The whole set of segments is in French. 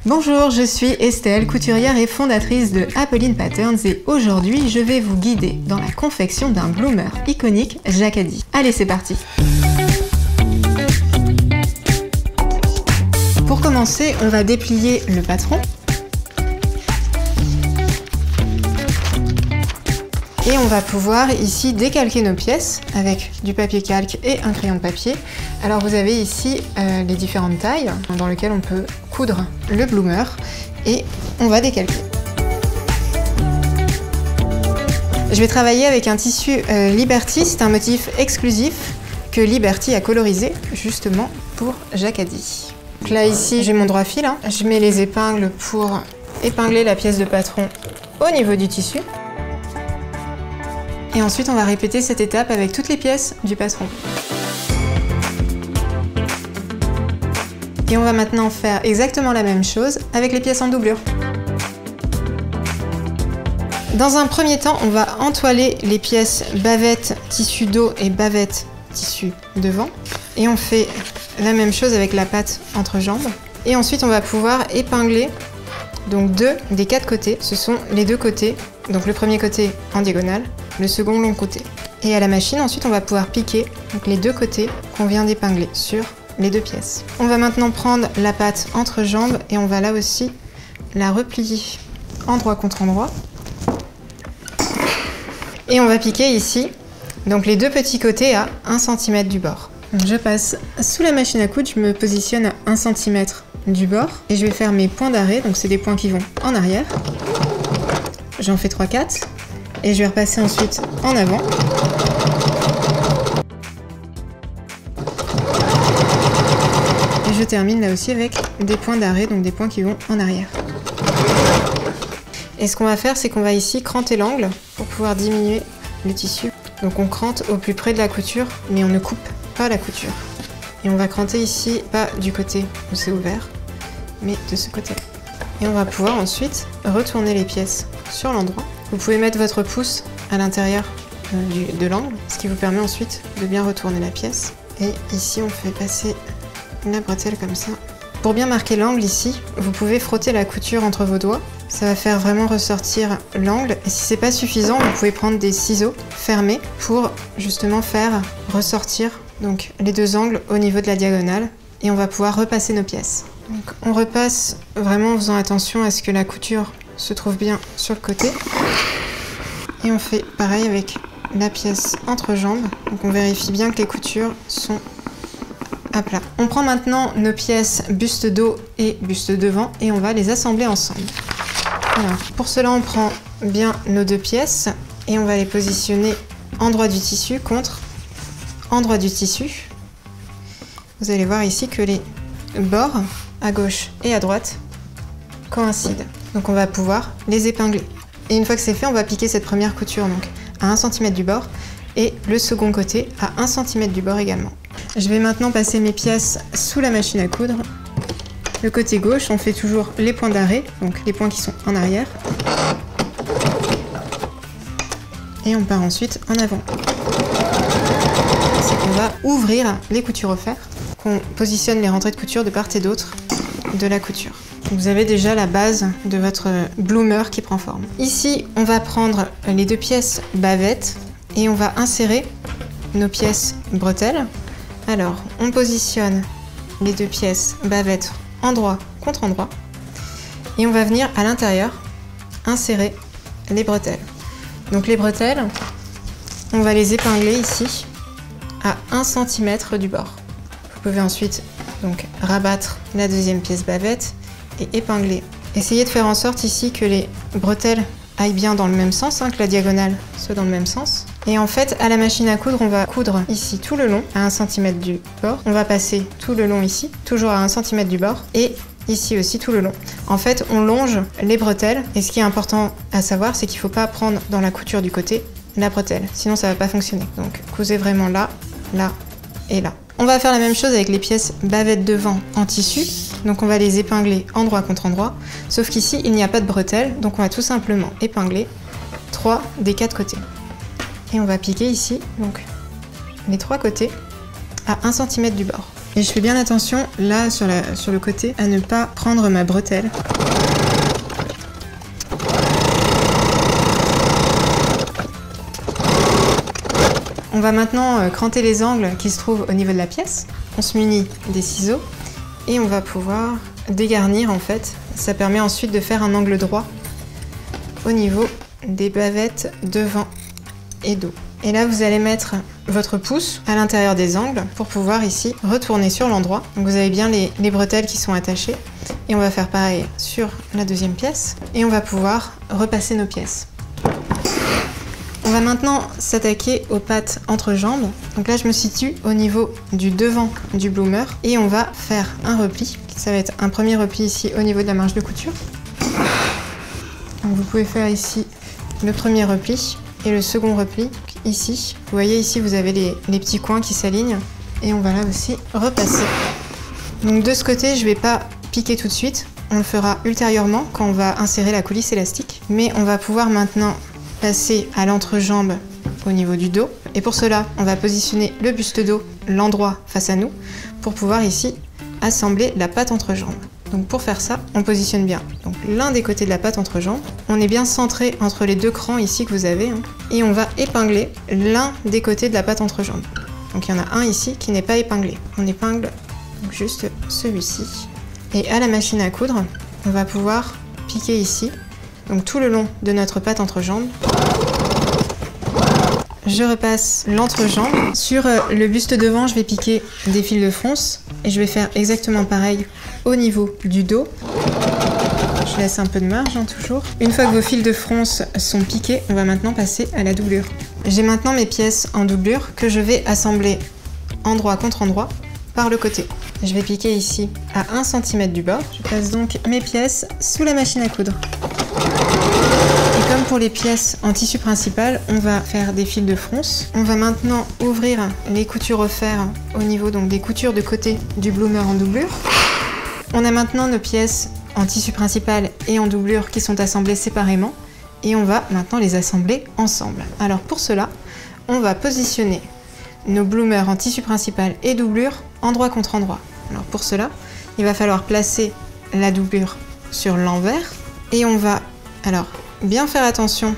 Bonjour, je suis Estelle, couturière et fondatrice de Apolline Patterns et aujourd'hui je vais vous guider dans la confection d'un bloomer iconique Jacquardie. Allez, c'est parti! Pour commencer, on va déplier le patron. Et on va pouvoir ici décalquer nos pièces avec du papier calque et un crayon de papier. Alors vous avez ici les différentes tailles dans lesquelles on peut coudre le bloomer et on va décalquer. Je vais travailler avec un tissu Liberty, c'est un motif exclusif que Liberty a colorisé justement pour Jacquardie. Donc là ici j'ai mon droit fil, je mets les épingles pour épingler la pièce de patron au niveau du tissu. Et ensuite, on va répéter cette étape avec toutes les pièces du patron. Et on va maintenant faire exactement la même chose avec les pièces en doublure. Dans un premier temps, on va entoiler les pièces bavette tissu dos et bavette tissu devant. Et on fait la même chose avec la patte entre jambes. Et ensuite, on va pouvoir épingler donc deux des quatre côtés. Ce sont les deux côtés. Donc le premier côté en diagonale, le second long côté. Et à la machine, ensuite, on va pouvoir piquer donc les deux côtés qu'on vient d'épingler sur les deux pièces. On va maintenant prendre la patte entre jambes et on va là aussi la replier endroit contre endroit. Et on va piquer ici donc les deux petits côtés à 1 cm du bord. Donc je passe sous la machine à coudre, je me positionne à 1 cm du bord et je vais faire mes points d'arrêt, donc c'est des points qui vont en arrière. J'en fais 3-4 et je vais repasser ensuite en avant. Et je termine là aussi avec des points d'arrêt, donc des points qui vont en arrière. Et ce qu'on va faire, c'est qu'on va ici cranter l'angle pour pouvoir diminuer le tissu. Donc on crante au plus près de la couture, mais on ne coupe pas la couture. Et on va cranter ici, pas du côté où c'est ouvert, mais de ce côté. Et on va pouvoir ensuite retourner les pièces sur l'endroit. Vous pouvez mettre votre pouce à l'intérieur de l'angle, ce qui vous permet ensuite de bien retourner la pièce. Et ici, on fait passer la bretelle comme ça. Pour bien marquer l'angle ici, vous pouvez frotter la couture entre vos doigts. Ça va faire vraiment ressortir l'angle. Et si c'est pas suffisant, vous pouvez prendre des ciseaux fermés pour justement faire ressortir donc les deux angles au niveau de la diagonale. Et on va pouvoir repasser nos pièces. Donc on repasse vraiment en faisant attention à ce que la couture se trouve bien sur le côté. Et on fait pareil avec la pièce entre jambes. Donc on vérifie bien que les coutures sont à plat. On prend maintenant nos pièces buste dos et buste devant et on va les assembler ensemble. Alors, pour cela, on prend bien nos deux pièces et on va les positionner endroit du tissu contre endroit du tissu. Vous allez voir ici que les bords à gauche et à droite coïncident. Donc on va pouvoir les épingler. Et une fois que c'est fait, on va piquer cette première couture donc à 1 cm du bord et le second côté à 1 cm du bord également. Je vais maintenant passer mes pièces sous la machine à coudre. Le côté gauche, on fait toujours les points d'arrêt, donc les points qui sont en arrière. Et on part ensuite en avant. C'est qu'on va ouvrir les coutures offertes, qu'on positionne les rentrées de couture de part et d'autre de la couture. Vous avez déjà la base de votre bloomer qui prend forme. Ici, on va prendre les deux pièces bavettes et on va insérer nos pièces bretelles. Alors, on positionne les deux pièces bavettes endroit contre endroit et on va venir à l'intérieur insérer les bretelles. Donc les bretelles, on va les épingler ici à 1 cm du bord. Vous pouvez ensuite donc rabattre la deuxième pièce bavette et épingler. Essayez de faire en sorte ici que les bretelles aillent bien dans le même sens, que la diagonale soit dans le même sens. Et en fait, à la machine à coudre, on va coudre ici tout le long, à 1 cm du bord. On va passer tout le long ici, toujours à 1 cm du bord, et ici aussi tout le long. En fait, on longe les bretelles, et ce qui est important à savoir, c'est qu'il ne faut pas prendre dans la couture du côté la bretelle, sinon ça ne va pas fonctionner. Donc, cousez vraiment là, là et là. On va faire la même chose avec les pièces bavettes devant en tissu. Donc on va les épingler endroit contre endroit. Sauf qu'ici, il n'y a pas de bretelles. Donc on va tout simplement épingler 3 des 4 côtés. Et on va piquer ici donc les 3 côtés à 1 cm du bord. Et je fais bien attention là sur le côté à ne pas prendre ma bretelle. On va maintenant cranter les angles qui se trouvent au niveau de la pièce. On se munit des ciseaux et on va pouvoir dégarnir en fait. Ça permet ensuite de faire un angle droit au niveau des bavettes devant et dos. Et là vous allez mettre votre pouce à l'intérieur des angles pour pouvoir ici retourner sur l'endroit. Donc vous avez bien les bretelles qui sont attachées et on va faire pareil sur la deuxième pièce et on va pouvoir repasser nos pièces. On va maintenant s'attaquer aux pattes entre jambes. Donc là je me situe au niveau du devant du bloomer et on va faire un repli. Ça va être un premier repli ici au niveau de la marge de couture. Donc vous pouvez faire ici le premier repli et le second repli ici. Vous voyez ici vous avez les petits coins qui s'alignent et on va là aussi repasser. Donc de ce côté je ne vais pas piquer tout de suite. On le fera ultérieurement quand on va insérer la coulisse élastique. Mais on va pouvoir maintenant passer à l'entrejambe au niveau du dos. Et pour cela, on va positionner le buste dos, l'endroit face à nous, pour pouvoir ici assembler la patte entrejambe. Donc pour faire ça, on positionne bien donc l'un des côtés de la patte entrejambe. On est bien centré entre les deux crans ici que vous avez. Et on va épingler l'un des côtés de la patte entrejambe. Donc il y en a un ici qui n'est pas épinglé. On épingle donc juste celui-ci. Et à la machine à coudre, on va pouvoir piquer ici. Donc tout le long de notre patte entrejambe. Je repasse l'entrejambe. Sur le buste devant, je vais piquer des fils de fronce. Et je vais faire exactement pareil au niveau du dos. Je laisse un peu de marge, toujours. Une fois que vos fils de fronce sont piqués, on va maintenant passer à la doublure. J'ai maintenant mes pièces en doublure que je vais assembler endroit contre endroit par le côté. Je vais piquer ici à 1 cm du bord. Je passe donc mes pièces sous la machine à coudre. Et comme pour les pièces en tissu principal, on va faire des fils de fronce. On va maintenant ouvrir les coutures au fer au niveau donc des coutures de côté du bloomer en doublure. On a maintenant nos pièces en tissu principal et en doublure qui sont assemblées séparément. Et on va maintenant les assembler ensemble. Alors pour cela, on va positionner nos bloomers en tissu principal et doublure endroit contre endroit. Alors pour cela, il va falloir placer la doublure sur l'envers et on va alors bien faire attention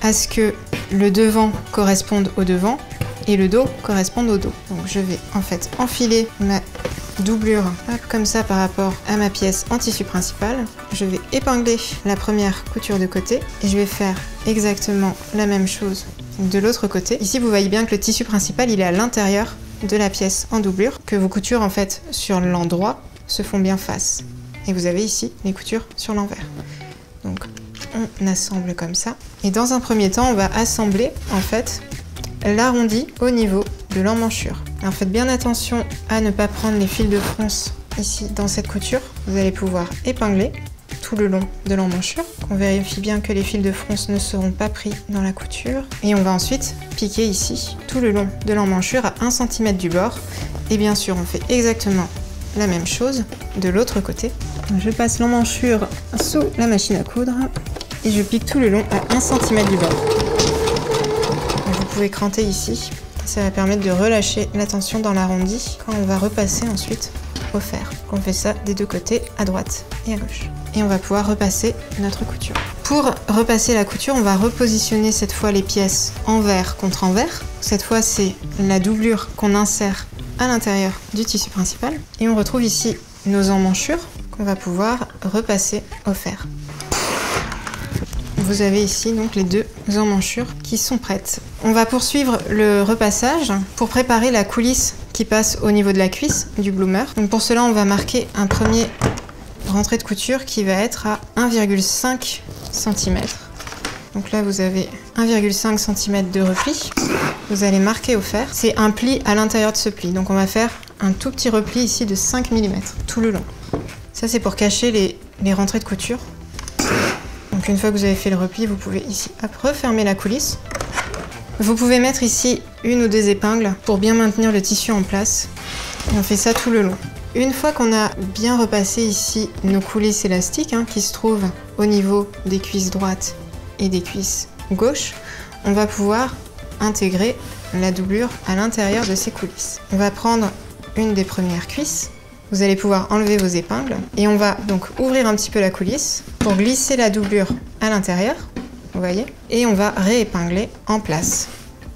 à ce que le devant corresponde au devant et le dos corresponde au dos. Donc je vais en fait enfiler ma doublure comme ça par rapport à ma pièce en tissu principal. Je vais épingler la première couture de côté et je vais faire exactement la même chose de l'autre côté. Ici vous voyez bien que le tissu principal il est à l'intérieur de la pièce en doublure, que vos coutures en fait sur l'endroit se font bien face. Et vous avez ici les coutures sur l'envers. Donc on assemble comme ça. Et dans un premier temps on va assembler en fait l'arrondi au niveau de l'emmanchure. Alors faites bien attention à ne pas prendre les fils de fronce ici dans cette couture. Vous allez pouvoir épingler tout le long de l'emmanchure. On vérifie bien que les fils de fronce ne seront pas pris dans la couture. Et on va ensuite piquer ici tout le long de l'emmanchure à 1 cm du bord. Et bien sûr on fait exactement la même chose de l'autre côté. Je passe l'emmanchure sous la machine à coudre et je pique tout le long à 1 cm du bord. Vous pouvez cranter ici, ça va permettre de relâcher la tension dans l'arrondi quand on va repasser ensuite au fer. On fait ça des deux côtés, à droite et à gauche. Et on va pouvoir repasser notre couture. Pour repasser la couture, on va repositionner cette fois les pièces envers contre envers. Cette fois, c'est la doublure qu'on insère à l'intérieur du tissu principal. Et on retrouve ici nos emmanchures qu'on va pouvoir repasser au fer. Vous avez ici donc les deux emmanchures qui sont prêtes. On va poursuivre le repassage pour préparer la coulisse qui passe au niveau de la cuisse du bloomer. Donc pour cela, on va marquer un premier rentrée de couture qui va être à 1,5 cm. Donc là, vous avez 1,5 cm de repli. Vous allez marquer au fer. C'est un pli à l'intérieur de ce pli. Donc on va faire un tout petit repli ici de 5 mm tout le long. Ça, c'est pour cacher les rentrées de couture. Donc une fois que vous avez fait le repli, vous pouvez ici refermer la coulisse. Vous pouvez mettre ici une ou deux épingles pour bien maintenir le tissu en place. Et on fait ça tout le long. Une fois qu'on a bien repassé ici nos coulisses élastiques qui se trouvent au niveau des cuisses droites et des cuisses gauches, on va pouvoir intégrer la doublure à l'intérieur de ces coulisses. On va prendre une des premières cuisses, vous allez pouvoir enlever vos épingles et on va donc ouvrir un petit peu la coulisse pour glisser la doublure à l'intérieur, vous voyez, et on va réépingler en place.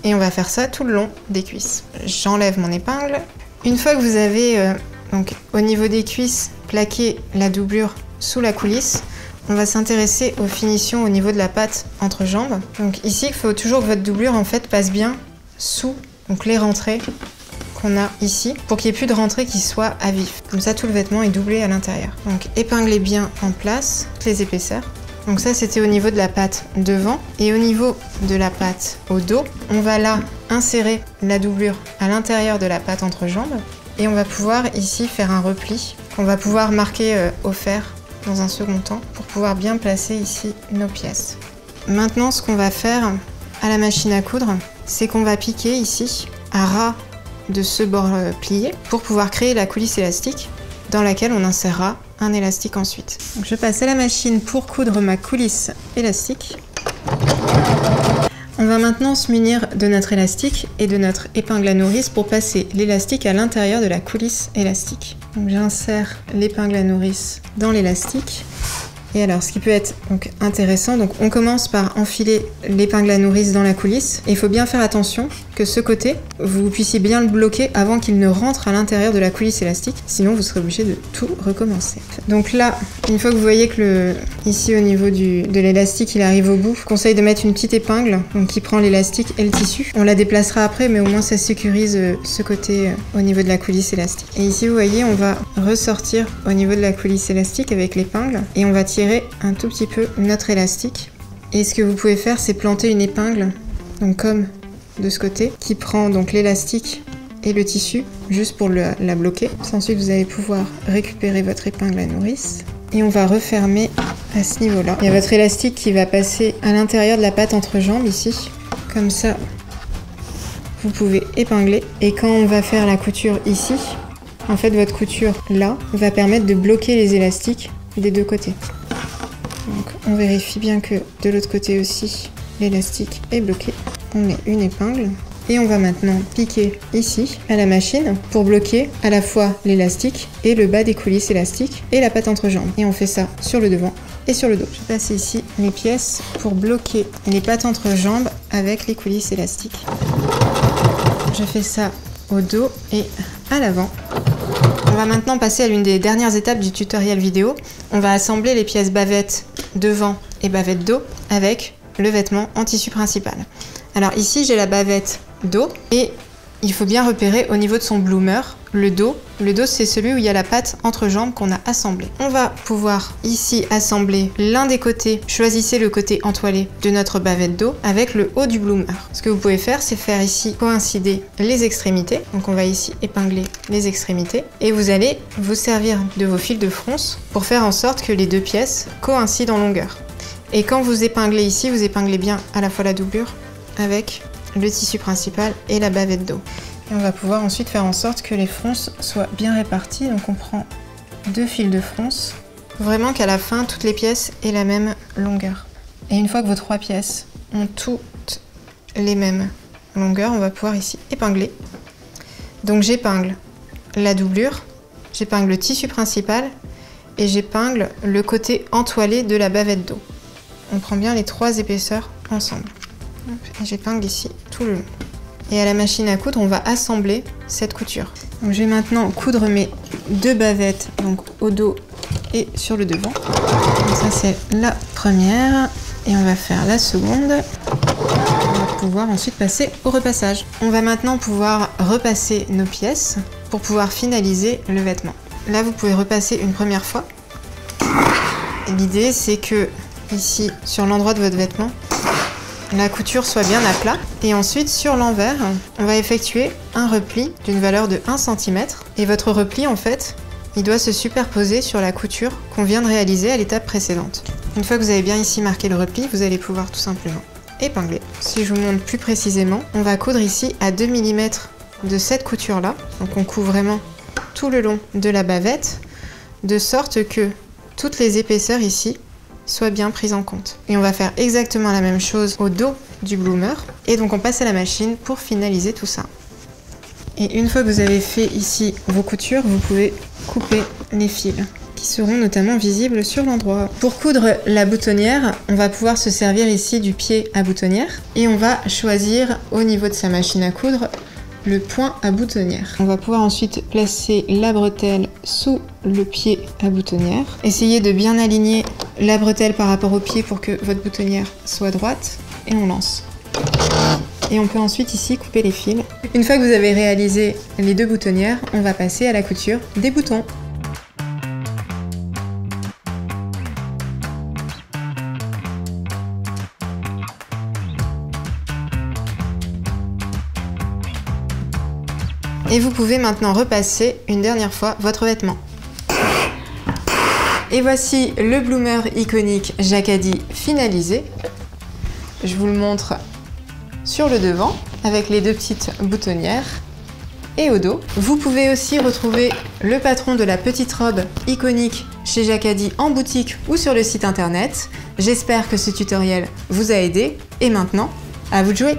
Et on va faire ça tout le long des cuisses. J'enlève mon épingle. Une fois que vous avez donc au niveau des cuisses plaqué la doublure sous la coulisse, on va s'intéresser aux finitions au niveau de la patte entre jambes. Donc ici, il faut toujours que votre doublure en fait passe bien sous donc les rentrées qu'on a ici pour qu'il n'y ait plus de rentrées qui soient à vif. Comme ça, tout le vêtement est doublé à l'intérieur. Donc épinglez bien en place toutes les épaisseurs. Donc ça, c'était au niveau de la patte devant. Et au niveau de la patte au dos, on va là insérer la doublure à l'intérieur de la patte entre jambes. Et on va pouvoir ici faire un repli qu'on va pouvoir marquer au fer dans un second temps pour pouvoir bien placer ici nos pièces. Maintenant, ce qu'on va faire à la machine à coudre, c'est qu'on va piquer ici à ras de ce bord plié pour pouvoir créer la coulisse élastique dans laquelle on insérera un élastique ensuite. Donc je passe à la machine pour coudre ma coulisse élastique. On va maintenant se munir de notre élastique et de notre épingle à nourrice pour passer l'élastique à l'intérieur de la coulisse élastique. Donc j'insère l'épingle à nourrice dans l'élastique. Et alors, ce qui peut être donc intéressant, donc on commence par enfiler l'épingle à nourrice dans la coulisse. Et il faut bien faire attention que ce côté, vous puissiez bien le bloquer avant qu'il ne rentre à l'intérieur de la coulisse élastique. Sinon, vous serez obligé de tout recommencer. Donc là, une fois que vous voyez que ici au niveau de l'élastique, il arrive au bout, je conseille de mettre une petite épingle donc qui prend l'élastique et le tissu. On la déplacera après, mais au moins ça sécurise ce côté au niveau de la coulisse élastique. Et ici, vous voyez, on va ressortir au niveau de la coulisse élastique avec l'épingle et on va tirer un tout petit peu notre élastique. Et ce que vous pouvez faire, c'est planter une épingle, donc comme de ce côté, qui prend donc l'élastique et le tissu, juste pour la bloquer. Ensuite, vous allez pouvoir récupérer votre épingle à nourrice. Et on va refermer à ce niveau-là. Il y a votre élastique qui va passer à l'intérieur de la patte entre jambes, ici. Comme ça, vous pouvez épingler. Et quand on va faire la couture ici, en fait, votre couture là va permettre de bloquer les élastiques des deux côtés. Donc on vérifie bien que de l'autre côté aussi l'élastique est bloqué. On met une épingle et on va maintenant piquer ici à la machine pour bloquer à la fois l'élastique et le bas des coulisses élastiques et la patte entre jambes. Et on fait ça sur le devant et sur le dos. Je vais passer ici mes pièces pour bloquer les pattes entre jambes avec les coulisses élastiques. Je fais ça au dos et à l'avant. On va maintenant passer à l'une des dernières étapes du tutoriel vidéo. On va assembler les pièces bavettes devant et bavette dos avec le vêtement en tissu principal. Alors ici, j'ai la bavette dos et il faut bien repérer au niveau de son bloomer le dos. Le dos, c'est celui où il y a la patte entre jambes qu'on a assemblée. On va pouvoir ici assembler l'un des côtés. Choisissez le côté entoilé de notre bavette dos avec le haut du bloomer. Ce que vous pouvez faire, c'est faire ici coïncider les extrémités. Donc on va ici épingler les extrémités et vous allez vous servir de vos fils de fronce pour faire en sorte que les deux pièces coïncident en longueur. Et quand vous épinglez ici, vous épinglez bien à la fois la doublure avec le tissu principal et la bavette dos. Et on va pouvoir ensuite faire en sorte que les fronces soient bien réparties. Donc on prend deux fils de fronce. Vraiment qu'à la fin, toutes les pièces aient la même longueur. Et une fois que vos trois pièces ont toutes les mêmes longueurs, on va pouvoir ici épingler. Donc j'épingle la doublure, j'épingle le tissu principal et j'épingle le côté entoilé de la bavette dos. On prend bien les trois épaisseurs ensemble. Et j'épingle ici tout le long. Et à la machine à coudre, on va assembler cette couture. Donc je vais maintenant coudre mes deux bavettes, donc au dos et sur le devant. Donc ça c'est la première et on va faire la seconde. On va pouvoir ensuite passer au repassage. On va maintenant pouvoir repasser nos pièces pour pouvoir finaliser le vêtement. Là vous pouvez repasser une première fois. L'idée c'est que ici sur l'endroit de votre vêtement, la couture soit bien à plat. Et ensuite, sur l'envers, on va effectuer un repli d'une valeur de 1 cm. Et votre repli, en fait, il doit se superposer sur la couture qu'on vient de réaliser à l'étape précédente. Une fois que vous avez bien ici marqué le repli, vous allez pouvoir tout simplement épingler. Si je vous montre plus précisément, on va coudre ici à 2 mm de cette couture-là. Donc on coud vraiment tout le long de la bavette, de sorte que toutes les épaisseurs ici soient bien prises en compte. Et on va faire exactement la même chose au dos du bloomer. Et donc on passe à la machine pour finaliser tout ça. Et une fois que vous avez fait ici vos coutures, vous pouvez couper les fils qui seront notamment visibles sur l'endroit. Pour coudre la boutonnière, on va pouvoir se servir ici du pied à boutonnière et on va choisir au niveau de sa machine à coudre le point à boutonnière. On va pouvoir ensuite placer la bretelle sous le pied à boutonnière. Essayez de bien aligner la bretelle par rapport au pied pour que votre boutonnière soit droite et on lance. Et on peut ensuite ici couper les fils. Une fois que vous avez réalisé les deux boutonnières, on va passer à la couture des boutons. Et vous pouvez maintenant repasser une dernière fois votre vêtement. Et voici le bloomer iconique Jacquadi finalisé. Je vous le montre sur le devant avec les deux petites boutonnières et au dos. Vous pouvez aussi retrouver le patron de la petite robe iconique chez Jacquadi en boutique ou sur le site internet. J'espère que ce tutoriel vous a aidé et maintenant, à vous de jouer!